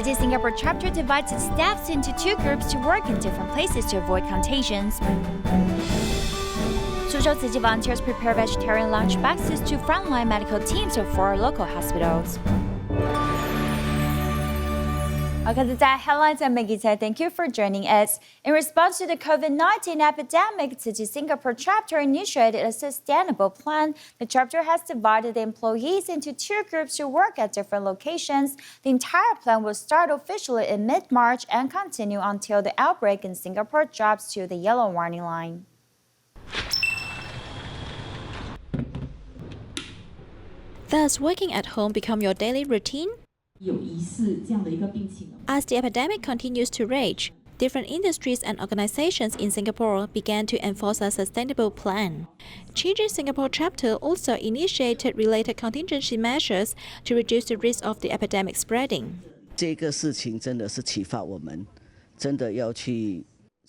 Tzu Chi Singapore Chapter divides its staffs into two groups to work in different places to avoid contagions. Suzhou Tzu Chi volunteers prepare vegetarian lunch boxes to frontline medical teams of 4 local hospitals. Okay, the DaAi Headlines, I'm Maggie Tsai. Thank you for joining us. In response to the COVID-19 epidemic, Tzu Chi Singapore Chapter initiated a sustainable plan. The chapter has divided the employees into 2 groups to work at different locations. The entire plan will start officially in mid-March and continue until the outbreak in Singapore drops to the yellow warning line. Does working at home become your daily routine? As the epidemic continues to rage, different industries and organizations in Singapore began to enforce a sustainable plan. Tzu Chi Singapore Chapter also initiated related contingency measures to reduce the risk of the epidemic spreading. 这个事情真的是启发我们，真的要去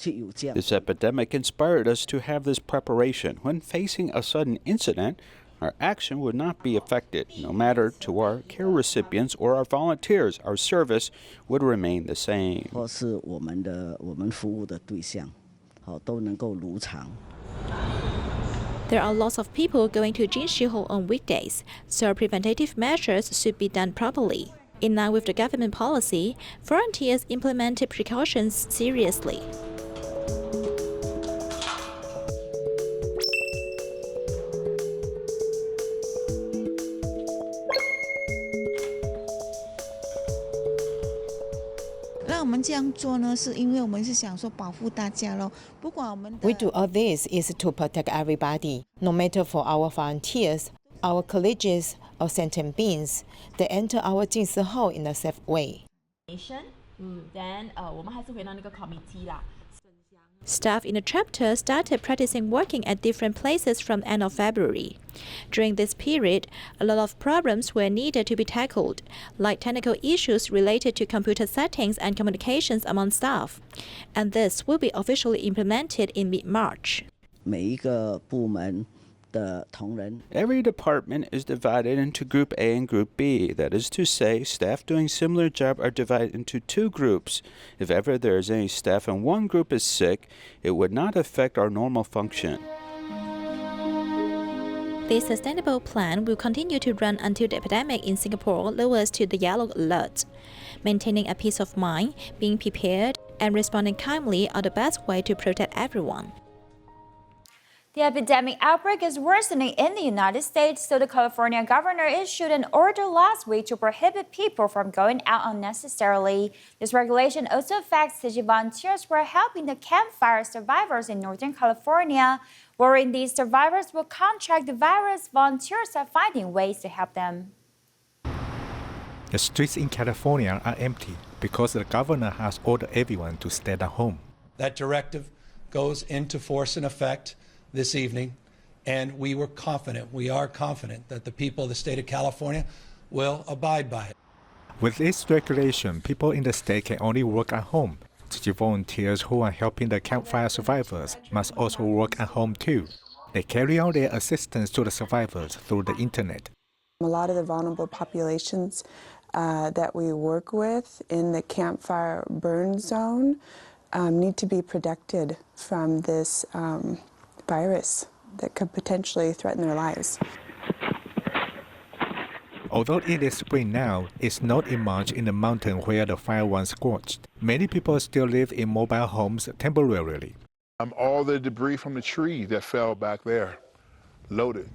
有这样。 This epidemic inspired us to have this preparation. When facing a sudden incident, our action would not be affected. No matter to our care recipients or our volunteers, our service would remain the same. 或是我们服务的对象，都能够如常。 There are lots of people going to Jinshihou on weekdays, so preventative measures should be done properly. In line with the government policy, volunteers implemented precautions seriously. 我们这样做呢，是因为我们是想说保护大家咯。不管我们 We do all this is to protect everybody, no matter for our volunteers, our colleagues, or sentient beings. They enter our Jinshihou in a safe way. Then 我们还是回到那个 committee 啦。 Staff in the chapter started practicing working at different places from the end of February. During this period, a lot of problems were needed to be tackled, like technical issues related to computer settings and communications among staff. And this will be officially implemented in mid-March. 每一个部门的同仁 Every department is divided into Group A and Group B. That is to say, staff doing similar job are divided into 2 groups. If ever there is any staff in one group is sick, it would not affect our normal function. This sustainable plan will continue to run until the epidemic in Singapore lowers to the yellow alert. Maintaining a peace of mind, being prepared, and responding calmly are the best way to protect everyone. The epidemic outbreak is worsening in the United States, so the California governor issued an order last week to prohibit people from going out unnecessarily. This regulation also affects Tzu Chi volunteers who are helping the campfire survivors in Northern California. Worrying these survivors will contract the virus, volunteers are finding ways to help them. The streets in California are empty because the governor has ordered everyone to stay at home. That directive goes into force and effect this evening, and we are confident that the people of the state of California will abide by it. With this regulation, people in the state can only work at home. Tzu Chi volunteers who are helping the campfire survivors must also work at home too. They carry out their assistance to the survivors through the internet. A lot of the vulnerable populations that we work with in the campfire burn zone need to be protected from this virus that could potentially threaten their lives. Although it is spring now, it's not in March in the mountain where the fire once scorched. Many people still live in mobile homes temporarily. All the debris from the tree that fell back there, loaded.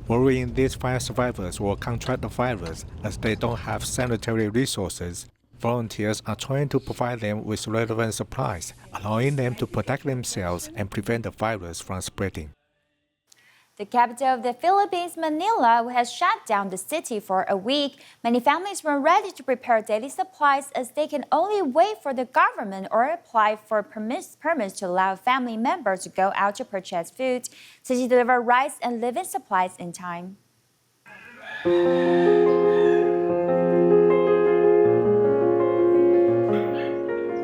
Worrying these fire survivors will contract the virus as they don't have sanitary resources. Volunteers are trying to provide them with relevant supplies, allowing them to protect themselves and prevent the virus from spreading. The capital of the Philippines, Manila, has shut down the city for a week. Many families were ready to prepare daily supplies as they can only wait for the government or apply for permits to allow family members to go out to purchase food, to deliver rice and living supplies in time.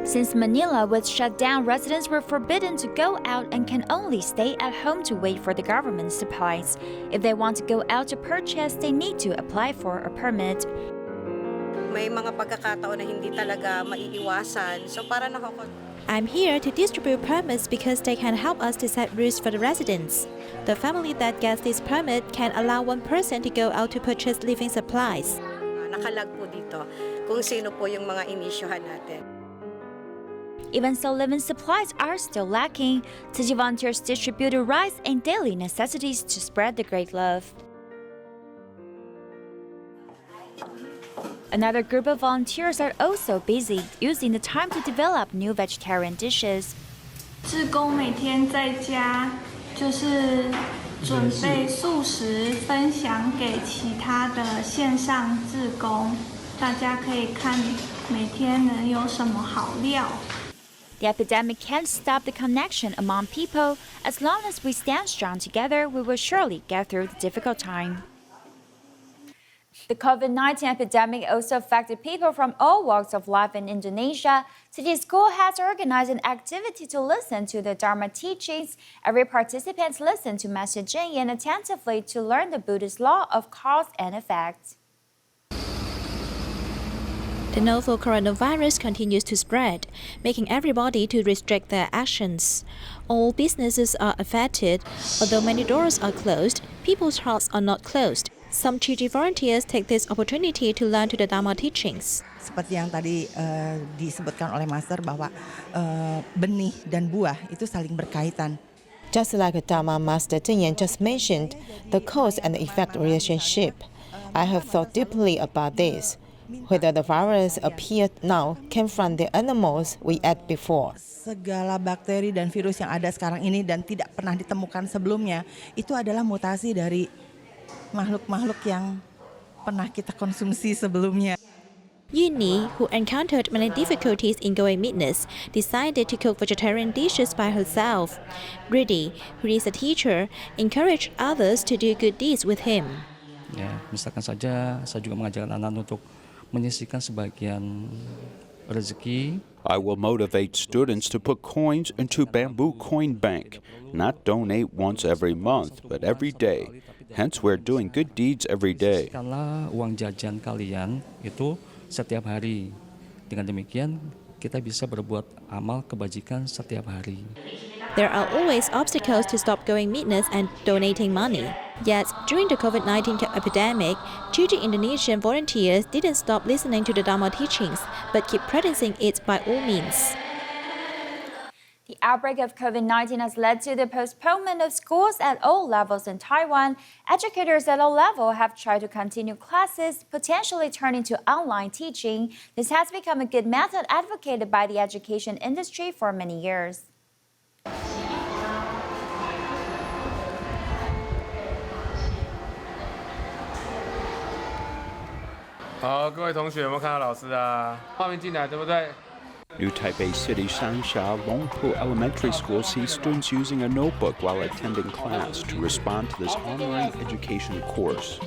Since Manila was shut down, residents were forbidden to go out and can only stay at home to wait for the government supplies. If they want to go out to purchase, they need to apply for a permit. May mga pagkakataon na hindi talaga maiiwasan. So para I'm here to distribute permits because they can help us to set rules for the residents. The family that gets this permit can allow one person to go out to purchase living supplies. nakalag po dito kung sino po yung mga inisyuhan natin. Even so, living supplies are still lacking. Tzu Chi volunteers distributed rice and daily necessities to spread the great love. Another group of volunteers are also busy using the time to develop new vegetarian dishes. 志工每天在家就是准备素食，分享给其他的线上志工，大家可以看每天能有什么好料。 The epidemic can't stop the connection among people. As long as we stand strong together, we will surely get through the difficult time. The COVID-19 epidemic also affected people from all walks of life in Indonesia. Today's school has organized an activity to listen to the Dharma teachings. Every participant listened to Master Ching Yen attentively to learn the Buddhist law of cause and effect. The novel coronavirus continues to spread, making everybody to restrict their actions. All businesses are affected. Although many doors are closed, people's hearts are not closed. Some Tzu Chi volunteers take this opportunity to learn to the Dharma teachings. Seperti yang tadi disebutkan oleh Master bahwa benih dan buah itu saling berkaitan. Just like Dharma Master Ching Yen just mentioned, the cause and effect relationship. I have thought deeply about this. Whether the virus appeared now came from the animals we ate before. Segala bakteri dan virus yang ada sekarang ini dan tidak pernah ditemukan sebelumnya, itu adalah mutasi dari makhluk-makhluk yang pernah kita konsumsi sebelumnya. Yuni, who encountered many difficulties in going meatless, decided to cook vegetarian dishes by herself. Rudy, who is a teacher, encouraged others to do good deeds with him. Ya, misalkan saja saya juga mengajarkan anak untuk menyisihkan sebagian rezeki. I will motivate students to put coins into bamboo coin bank, not donate once every month, but every day. Hence, we're doing good deeds every day. Sisihkanlah uang jajan kalian itu setiap hari. Dengan demikian, kita bisa berbuat amal kebajikan setiap hari. There are always obstacles to stop going meatless and donating money. Yet, during the COVID-19 epidemic, Tzu Chi Indonesian volunteers didn't stop listening to the Dharma teachings, but keep practicing it by all means. The outbreak of COVID-19 has led to the postponement of schools at all levels in Taiwan. Educators at all levels have tried to continue classes, potentially turning to online teaching. This has become a good method advocated by the education industry for many years. 好，各位同学有没有看到老师啊？画面进来，对不对？ New Taipei City Shansha Longpu Elementary School sees students using a notebook while attending class to respond to this online education course.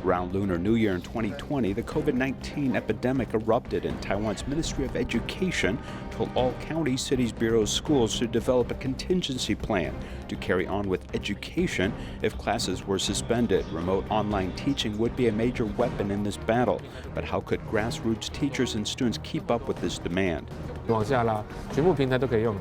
Around Lunar New Year in 2020, the COVID-19 epidemic erupted, and Taiwan's Ministry of Education told all counties, cities, bureaus, schools to develop a contingency plan to carry on with education if classes were suspended. Remote online teaching would be a major weapon in this battle, but how could grassroots teachers and students keep up with this demand? 往下拉，全部平台都可以用。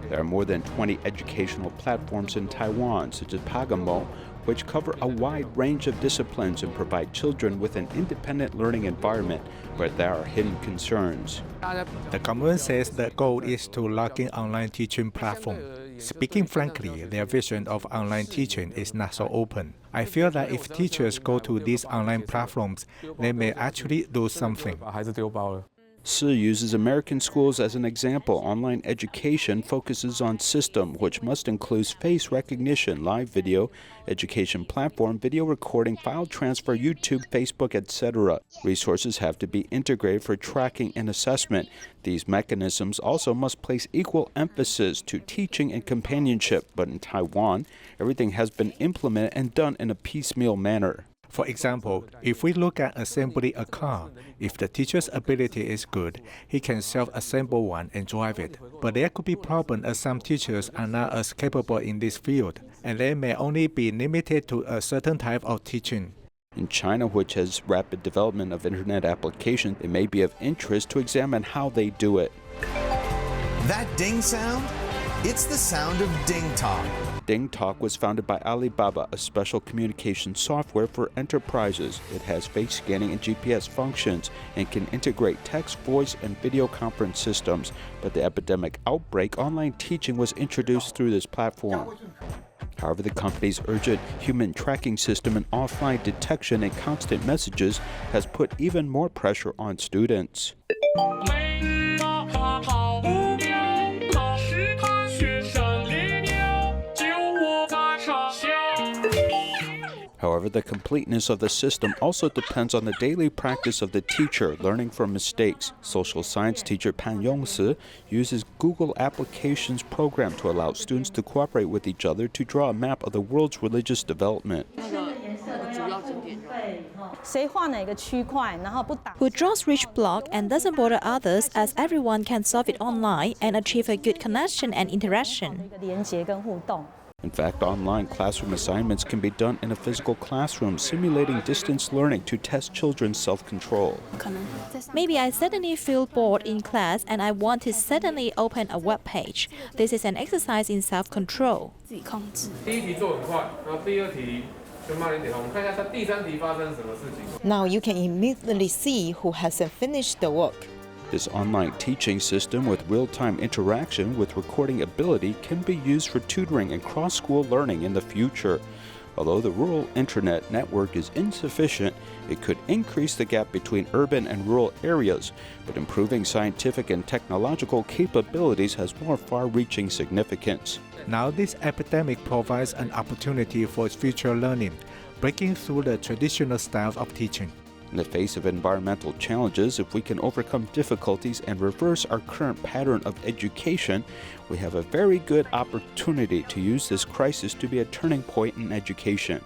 There are more than 20 educational platforms in Taiwan, such as Pagamo, which cover a wide range of disciplines and provide children with an independent learning environment, but there are hidden concerns. The government says the goal is to lock in online teaching platform. Speaking frankly, their vision of online teaching is not so open. I feel that if teachers go to these online platforms, they may actually do something. Tzu uses American schools as an example. Online education focuses on system, which must include face recognition, live video, education platform, video recording, file transfer, YouTube, Facebook, etc. Resources have to be integrated for tracking and assessment. These mechanisms also must place equal emphasis to teaching and companionship, but in Taiwan, everything has been implemented and done in a piecemeal manner. For example, if we look at assembling a car, if the teacher's ability is good, he can self-assemble one and drive it. But there could be problems as some teachers are not as capable in this field, and they may only be limited to a certain type of teaching. In China, which has rapid development of internet applications, it may be of interest to examine how they do it. That ding sound? It's the sound of Ding Talk. Ding Talk was founded by Alibaba, a special communication software for enterprises. It has face scanning and GPS functions and can integrate text, voice, and video conference systems. But the epidemic outbreak online teaching was introduced through this platform. However, the company's urgent human tracking system and offline detection and constant messages has put even more pressure on students. However, the completeness of the system also depends on the daily practice of the teacher, learning from mistakes. Social science teacher Pan Yongsi uses Google Applications program to allow students to cooperate with each other to draw a map of the world's religious development. Who draws which block and doesn't bother others, as everyone can solve it online and achieve a good connection and interaction. In fact, online classroom assignments can be done in a physical classroom, simulating distance learning to test children's self-control. Maybe I suddenly feel bored in class and I want to suddenly open a web page. This is an exercise in self-control. Now you can immediately see who hasn't finished the work. This online teaching system with real-time interaction with recording ability can be used for tutoring and cross-school learning in the future. Although the rural internet network is insufficient, it could increase the gap between urban and rural areas, but improving scientific and technological capabilities has more far-reaching significance. Now this epidemic provides an opportunity for future learning, breaking through the traditional styles of teaching. In the face of environmental challenges, if we can overcome difficulties and reverse our current pattern of education, we have a very good opportunity to use this crisis to be a turning point in education.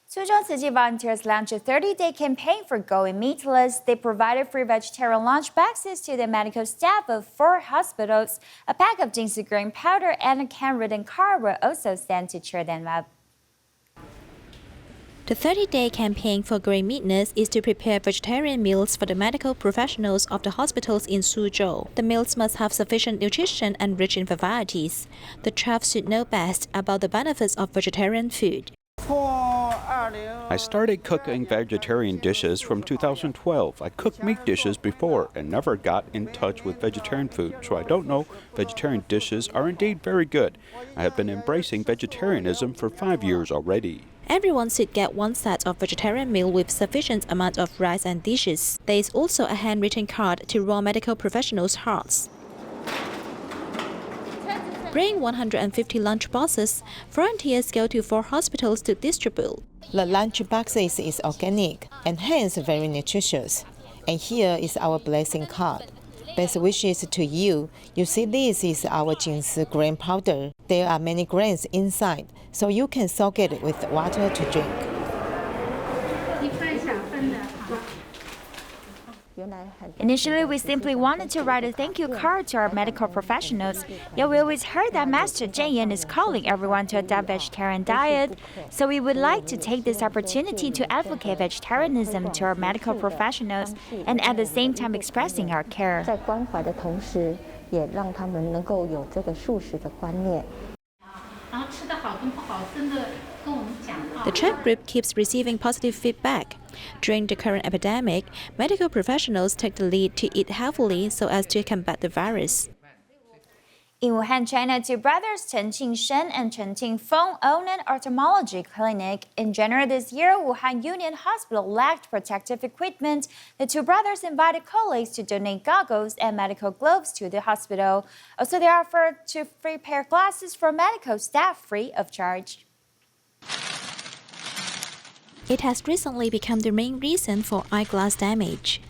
Suzhou Tzu Chi volunteers launched a 30-day campaign for Going Meatless. They provided free vegetarian lunch boxes to the medical staff of 4 hospitals. A pack of ginseng green powder and a handwritten card were also sent to cheer them up. The 30-day campaign for Going Meatless is to prepare vegetarian meals for the medical professionals of the hospitals in Suzhou. The meals must have sufficient nutrition and rich in varieties. The chefs should know best about the benefits of vegetarian food. I started cooking vegetarian dishes from 2012. I cooked meat dishes before and never got in touch with vegetarian food, so I don't know vegetarian dishes are indeed very good. I have been embracing vegetarianism for 5 years already. Everyone should get 1 set of vegetarian meal with sufficient amount of rice and dishes. There is also a handwritten card to warm medical professionals' hearts. Bring 150 lunch boxes. Volunteers go to 4 hospitals to distribute. The lunch boxes is organic and hence very nutritious. And here is our blessing card. Best wishes to you. You see, this is our ginseng grain powder. There are many grains inside, so you can soak it with water to drink. Initially, we simply wanted to write a thank you card to our medical professionals, yet we always heard that Master Zheng Yan is calling everyone to adopt vegetarian diet. So we would like to take this opportunity to advocate vegetarianism to our medical professionals and at the same time expressing our care. The chat group keeps receiving positive feedback. During the current epidemic, medical professionals take the lead to eat healthily so as to combat the virus. In Wuhan, China, 2 brothers Chen Qingsheng and Chen Qingfeng own an ophthalmology clinic. In January this year, Wuhan Union Hospital lacked protective equipment. The 2 brothers invited colleagues to donate goggles and medical gloves to the hospital. Also, they offered to prepare glasses for medical staff free of charge. It has recently become the main reason for eyeglass damage.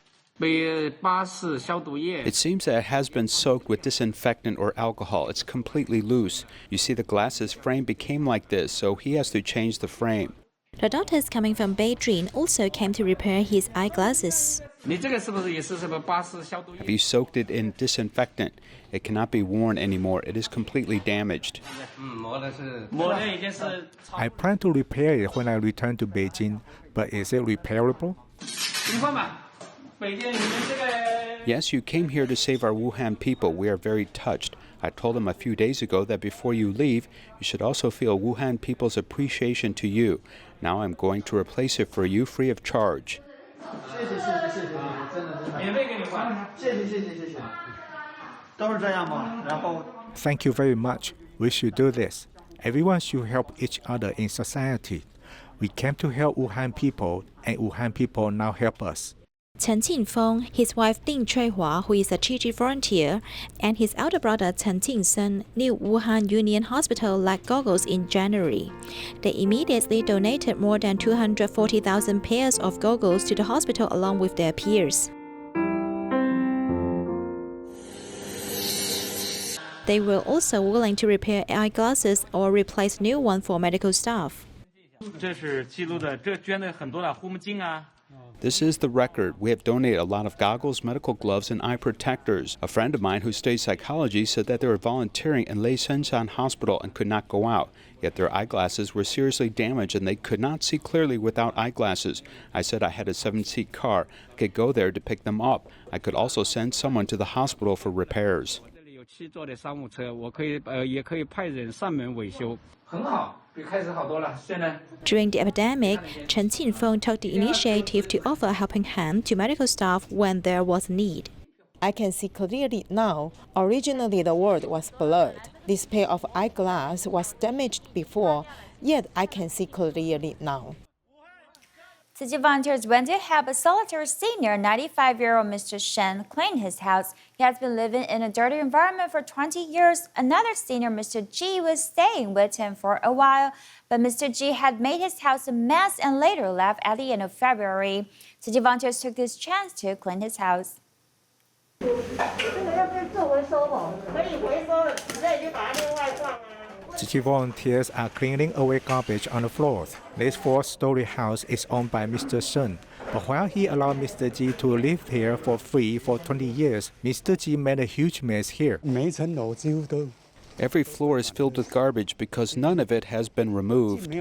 It seems that it has been soaked with disinfectant or alcohol. It's completely loose. You see, the glasses frame became like this, so he has to change the frame. The doctors coming from Beijing also came to repair his eyeglasses. Have you soaked it in disinfectant? It cannot be worn anymore. It is completely damaged. I plan to repair it when I return to Beijing, but is it repairable? Yes, you came here to save our Wuhan people. We are very touched. I told them a few days ago that before you leave, you should also feel Wuhan people's appreciation to you. Now I'm going to replace it for you free of charge. Thank you very much. We should do this. Everyone should help each other in society. We came to help Wuhan people, and Wuhan people now help us. Chen Qingfeng, his wife Ding Chuihua, who is a Tzu Chi volunteer, and his elder brother Chen Qingsen knew Wuhan Union Hospital lacked goggles in January. They immediately donated more than 240,000 pairs of goggles to the hospital along with their peers. They were also willing to repair eyeglasses or replace new ones for medical staff. This is the record. We have donated a lot of goggles, medical gloves, and eye protectors. A friend of mine who studies psychology said that they were volunteering in Lei Shenshan Hospital and could not go out. Yet their eyeglasses were seriously damaged and they could not see clearly without eyeglasses. I said I had a 7-seat car. I could go there to pick them up. I could also send someone to the hospital for repairs. During the epidemic, Chen Qingfeng took the initiative to offer a helping hand to medical staff when there was need. I can see clearly now. Originally, the world was blurred. This pair of eyeglass was damaged before, yet I can see clearly now. Tzu Chi volunteers went to help a solitary senior, 95-year-old Mr. Shen, clean his house. He has been living in a dirty environment for 20 years. Another senior, Mr. Ji, was staying with him for a while, but Mr. Ji had made his house a mess and later left at the end of February. Tzu Chi volunteers took this chance to clean his house. Tzu Chi volunteers are cleaning away garbage on the floors. This 4-story house is owned by Mr. Shen, but while he allowed Mr. Ji to live here for free for 20 years, Mr. Ji made a huge mess here. Every floor is filled with garbage because none of it has been removed.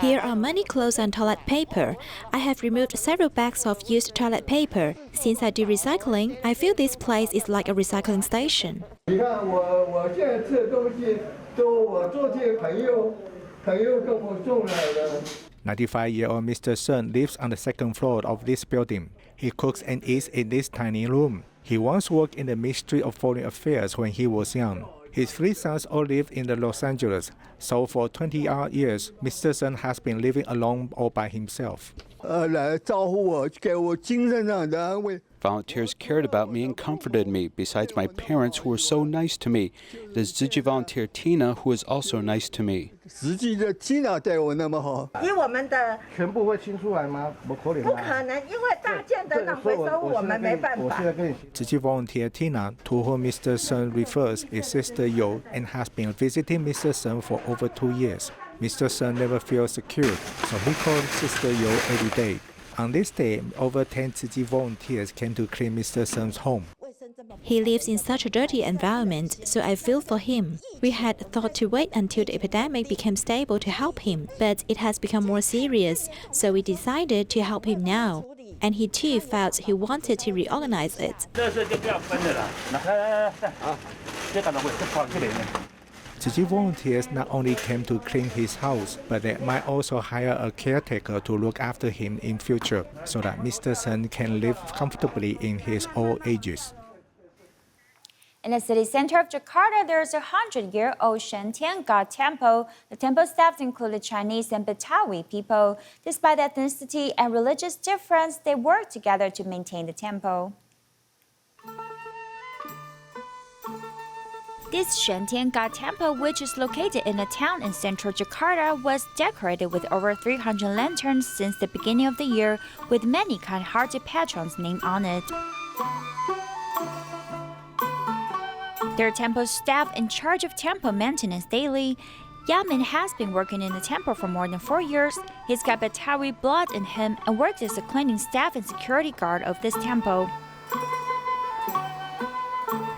Here are many clothes and toilet paper. I have removed several bags of used toilet paper. Since I do recycling, I feel this place is like a recycling station. 95-year-old Mr. Shen lives on the 2nd floor of this building. He cooks and eats in this tiny room. He once worked in the Ministry of Foreign Affairs when he was young. His 3 sons all live in Los Angeles, so for 20-odd years, Mr. Shen has been living alone all by himself. Volunteers cared about me and comforted me, besides my parents who were so nice to me. It is Tzu Chi volunteer Tina who is also nice to me. Tzu Chi volunteer Tina, to whom Mr. Shen refers, is Sister Yo and has been visiting Mr. Shen for over 2 years. Mr. Shen never feels secure, so he calls Sister Yo every day. On this day, over 10 Tzu Chi volunteers came to clean Mr. Shen's home. He lives in such a dirty environment, so I feel for him. We had thought to wait until the epidemic became stable to help him, but it has become more serious, so we decided to help him now. And he too felt he wanted to reorganize it. Tzu Chi volunteers not only came to clean his house, but they might also hire a caretaker to look after him in future, so that Mr. Shen can live comfortably in his old ages. In the city center of Jakarta, there is a 100-year-old Shen Tian God temple. The temple staff included Chinese and Betawi people. Despite ethnicity and religious difference, they work together to maintain the temple. This Shen Tian God temple, which is located in a town in central Jakarta, was decorated with over 300 lanterns since the beginning of the year, with many kind-hearted patrons named on it. There are temple staff in charge of temple maintenance daily. Yamin has been working in the temple for more than 4 years. He's got Betawi blood in him and worked as a cleaning staff and security guard of this temple.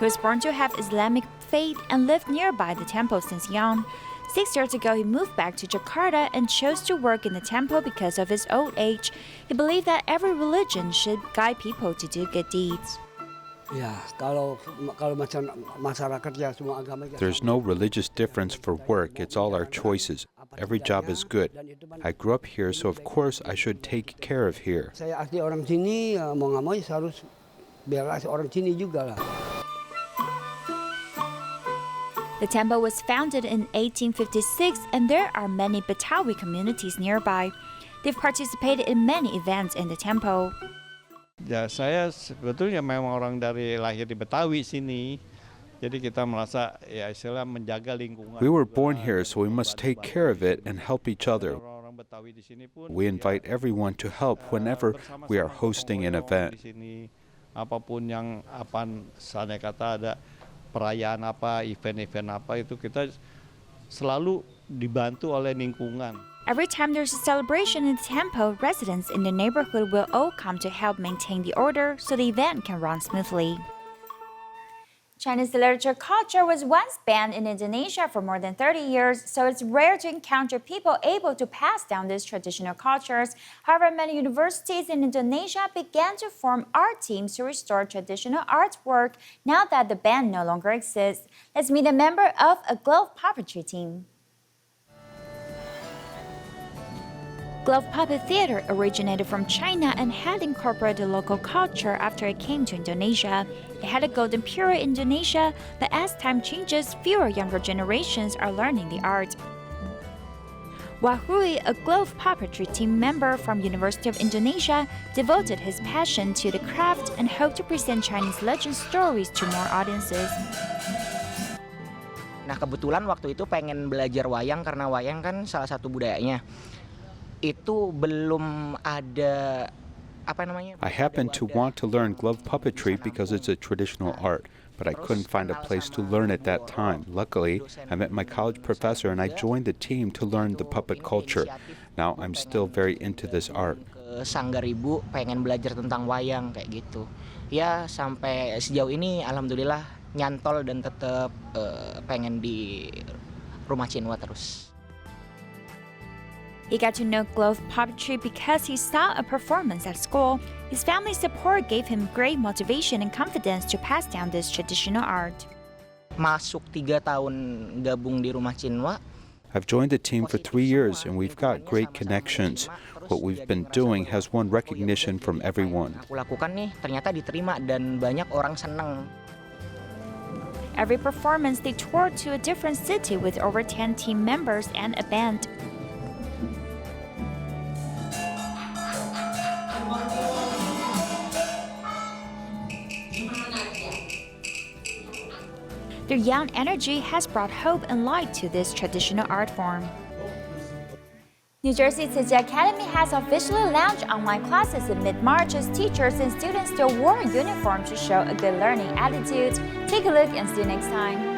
He was born to have Islamic faith and lived nearby the temple since young. 6 years ago, he moved back to Jakarta and chose to work in the temple because of his old age. He believed that every religion should guide people to do good deeds. There's no religious difference for work, it's all our choices. Every job is good. I grew up here, so of course I should take care of here. The temple was founded in 1856, and there are many Betawi communities nearby. They've participated in many events in the temple. Ya, saya sebetulnya memang orang dari lahir di Betawi sini. Jadi kita merasa ya istilah menjaga lingkungan. We were born here, so we must take care of it and help each other. We invite everyone to help whenever we are hosting an event. Apapun yang misalnya kata ada perayaan apa, event-event apa itu kita selalu dibantu oleh lingkungan. Every time there's a celebration in the temple, residents in the neighborhood will all come to help maintain the order so the event can run smoothly. Chinese literature culture was once banned in Indonesia for more than 30 years, so it's rare to encounter people able to pass down these traditional cultures. However, many universities in Indonesia began to form art teams to restore traditional artwork now that the ban no longer exists. Let's meet a member of a glove puppetry team. Glove puppet theater originated from China and had incorporated local culture after it came to Indonesia. It had a golden period in Indonesia, but as time changes, fewer younger generations are learning the art. Wahui, a glove puppetry team member from University of Indonesia, devoted his passion to the craft and hoped to present Chinese legend stories to more audiences. Nah, kebetulan waktu itu pengen belajar wayang karena wayang kan salah satu budayanya. Itu belum ada apa namanya? I happened to want to learn glove puppetry because it's a traditional art, but I couldn't find a place to learn at that time. Luckily, I met my college professor and I joined the team to learn the puppet culture. Now I'm still very into this art. Sanggar Ibu pengen belajar tentang wayang kayak gitu. Ya, sampai sejauh ini alhamdulillah nyantol dan tetap pengen di rumah Cinwa terus. He got to know glove puppetry because he saw a performance at school. His family's support gave him great motivation and confidence to pass down this traditional art. Masuk 3 tahun gabung di rumah Cinwa. I've joined the team for 3 years and we've got great connections. What we've been doing has won recognition from everyone. Aku lakukan nih ternyata diterima dan banyak orang seneng. Every performance they toured to a different city with over 10 team members and a band. Their young energy has brought hope and light to this traditional art form. New Jersey Tzu Chi Academy has officially launched online classes in mid-March as teachers and students still wore a uniform to show a good learning attitude. Take a look and see you next time.